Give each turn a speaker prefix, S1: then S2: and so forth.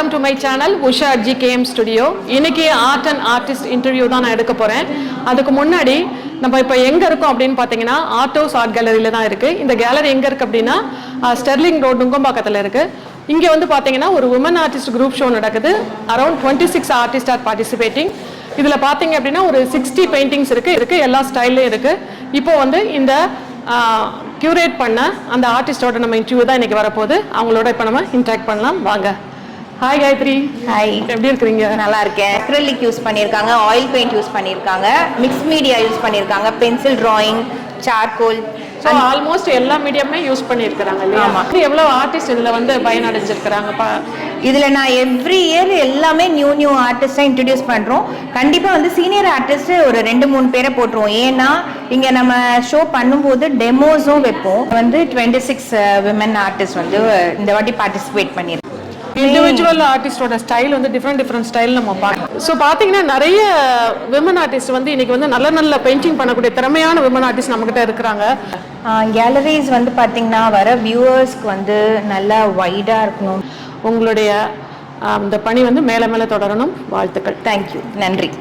S1: Welcome to my channel Usha GKM studio. இன்னைக்கு art and artist interview தான் நான் எடுக்க போகிறேன். அதுக்கு முன்னாடி நம்ம இப்போ எங்கே இருக்கோம் அப்படின்னு பார்த்தீங்கன்னா ஆர்டோஸ் ஆர்ட் கேலரியில் தான் இருக்குது. இந்த கேலரி எங்கே இருக்குது அப்படின்னா ஸ்டெர்லிங் ரோடு நுங்கம்பாக்கத்தில் இருக்குது. இங்கே வந்து பார்த்தீங்கன்னா ஒரு உமன் ஆர்டிஸ்ட் குரூப் ஷோ நடக்குது. Around 26 artist R participating. இதில் பார்த்தீங்க அப்படின்னா ஒரு 60 பெயிண்டிங்ஸ் இருக்குது எல்லா ஸ்டைல்லையும் இருக்குது. இப்போ வந்து இந்த கியூரேட் பண்ண அந்த ஆர்டிஸ்டோட நம்ம இன்டர்வியூ தான் இன்னைக்கு வரப்போகுது. அவங்களோட இப்போ நம்ம இன்ட்ராக்ட் பண்ணலாம் வாங்க. ஹாய் காயத்ரி.
S2: ஹாய்,
S1: எப்படி இருக்கிறீங்க?
S2: நல்லா இருக்கேன். அக்ரிலிக் யூஸ் பண்ணியிருக்காங்க, ஆயில் பெயிண்ட் யூஸ் பண்ணியிருக்காங்க, மிக்ஸ் மீடியா யூஸ் பண்ணியிருக்காங்க, pencil drawing, charcoal.
S1: So almost எல்லா மீடியமே யூஸ் பண்ணியிருக்கிறாங்க இல்லையா? எவ்வளோ ஆர்டிஸ்ட் இதில் வந்து பயனடைஞ்சிருக்கிறாங்க?
S2: இதில் நான் எவ்ரி இயர் எல்லாமே நியூ ஆர்டிஸ்டாக இன்ட்ரடியூஸ் பண்ணுறோம். கண்டிப்பாக வந்து சீனியர் ஆர்டிஸ்ட்டு ஒரு 2-3 பேரை போட்டுருவோம். ஏன்னா இங்கே நம்ம ஷோ பண்ணும்போது டெமோஸும் வைப்போம். வந்து 26 விமன் ஆர்டிஸ்ட் வந்து இந்த வாட்டி பார்ட்டிசிபேட் பண்ணியிருக்கோம்.
S1: இண்டிவிஜுவல் ஆர்டிஸ்டோட ஸ்டைல் வந்து டிஃப்ரெண்ட் ஸ்டைல் நம்ம பார்க்கலாம். ஸோ பார்த்தீங்கன்னா நிறைய விமன் ஆர்டிஸ்ட் வந்து இன்னைக்கு வந்து நல்ல பெயிண்டிங் பண்ணக்கூடிய திறமையான விமன் ஆர்டிஸ்ட் நம்மகிட்ட இருக்கிறாங்க.
S2: கேலரிஸ் வந்து பார்த்தீங்கன்னா வர வியூவர்ஸ்க்கு வந்து நல்லா வைடாக இருக்கணும்.
S1: உங்களுடைய இந்த பணி வந்து மேலே தொடரணும். வாழ்த்துக்கள்.
S2: தேங்க்யூ, நன்றி.